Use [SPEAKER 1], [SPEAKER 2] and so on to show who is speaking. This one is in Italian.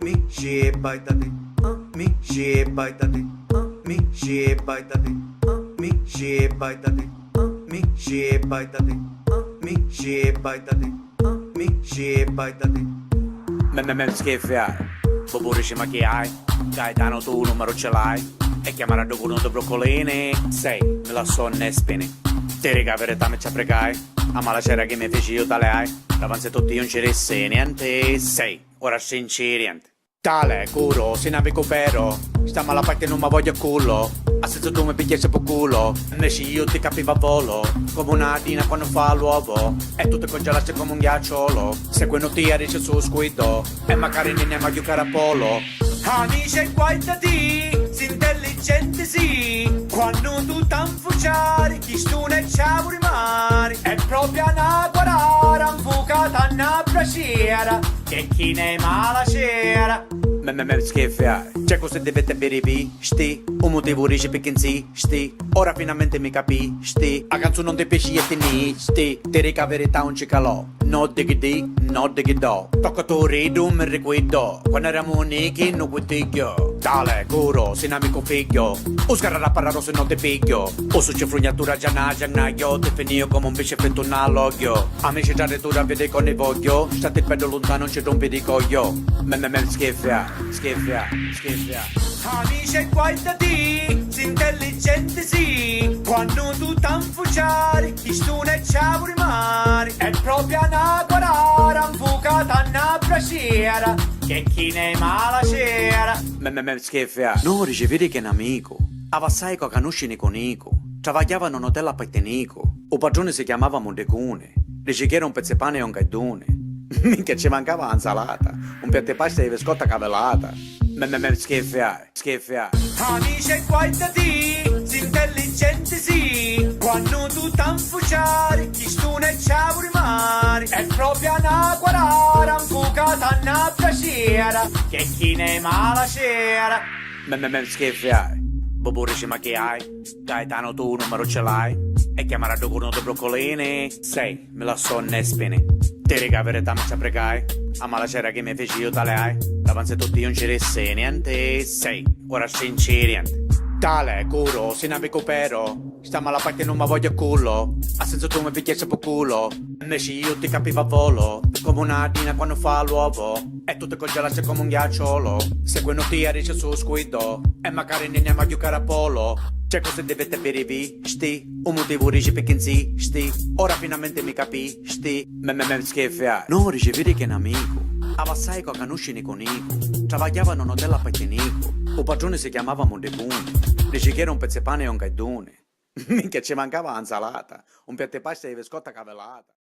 [SPEAKER 1] mi sheba dade, mi sheba dade, mi sheba dade, mi sheba dade, mi sheba dade, mi sheba dade, mi sheba dade.
[SPEAKER 2] Schiffiare, Boburici ma chi hai? Gaetano tu numero ce l'hai? E chiamare a docuno do broccolini? Sei, me la sonne e spini. Ti riga verità me ci pregai? A mala c'era che mi feci io tale hai? Davanti a tutti io non ci resti niente. Sei, ora sinceriente. Tale, curo, se ne recupero. Sta mala parte non mi voglio culo. A senso tu mi picchiassi per culo. Invece io ti capivo a volo. Come una dina quando fa l'uovo. E tu ti congelassi come un ghiacciolo. Se quei non ti arrivi su squiddo. E magari ne andiamo a giocare a polo. Amici e guaitati, si intelligente sì. Quando tu t'anfuciari, chi stu ne ciao rimari. È proprio una guarara, infucata una brasiera. Che chi ne mala c'era. Schiffiare, c'è cosa dovete bere sti. Un motivo dice perché sì, sti. Ora finalmente mi capisci. A canzone non ti piace e ti sti. Ti rica verità non ci calò. No di, no di do. Tocca tu rido, mi ricordo. Quando eravamo unichi, non guidiglio. Tale, curo, sei un amico figlio. O scarrà parlare se non ti piglio. O su c'è frugnatura giannaio. Ti finio come un pesce fetto un allogio. Amici già retura vede con i voglio. State il pedo lontano, non ci rompi di coglio. Schiffiare. Amici e guaitati, si intelligente sì. Quando tu t'anfuciari, chi stu ne ciao rimari. È proprio una guarara, infucata una brasiera. Che chi ne mala c'era. Schiffiare. No, ricevevi che un amico. Avassai con canuscini con Nico. Travagliavano in hotel a Paitenico. O padrone si chiamava Mondecune. Dice che era un pezzo pane e un gaidone. Minchia ci mancava l'insalata. Un piatto di pasta di vescotta cavellata. Schiffiare. Amici e guaitati, si intelligente sì. Quando tu t'anfuciari, chi stu ne ciao rimari. È proprio una guarara, infucata una brasiera. Che chi ne mala c'era. Schiffiare. Boburici ma chi hai? Gaetano tu numero ce l'hai? E chiamare a docuno do broccolini? Sei, me la sonne e spini. Ti riga verità me ci pregai? A mala c'era che mi feci io tale hai? Davanti a tutti io non ci resti niente. Sei, ora sinceriente. Tale, curo, se ne recupero. Sta mala parte non mi voglio culo. A senso tu mi picchiassi per culo. Invece io ti capivo a volo. Come una dina quando fa l'uovo. E tu ti congelassi come un ghiacciolo. Se quei non ti arrivi su squiddo. E magari ne andiamo a giocare a polo. C'è cosa dovete bere sti. Un motivo dici perché sì, sti. Ora finalmente mi capisci. Schiffiare. No, ricevevi che un amico. Avassai con canuscini con Nico. Travagliavano in hotel a Paitenico. O padrone si chiamava Mondecune. Dice che era un pezzo di pane e un gaidone. Minchia ci mancava l'insalata. Un piatto di pasta di vescotta cavellata.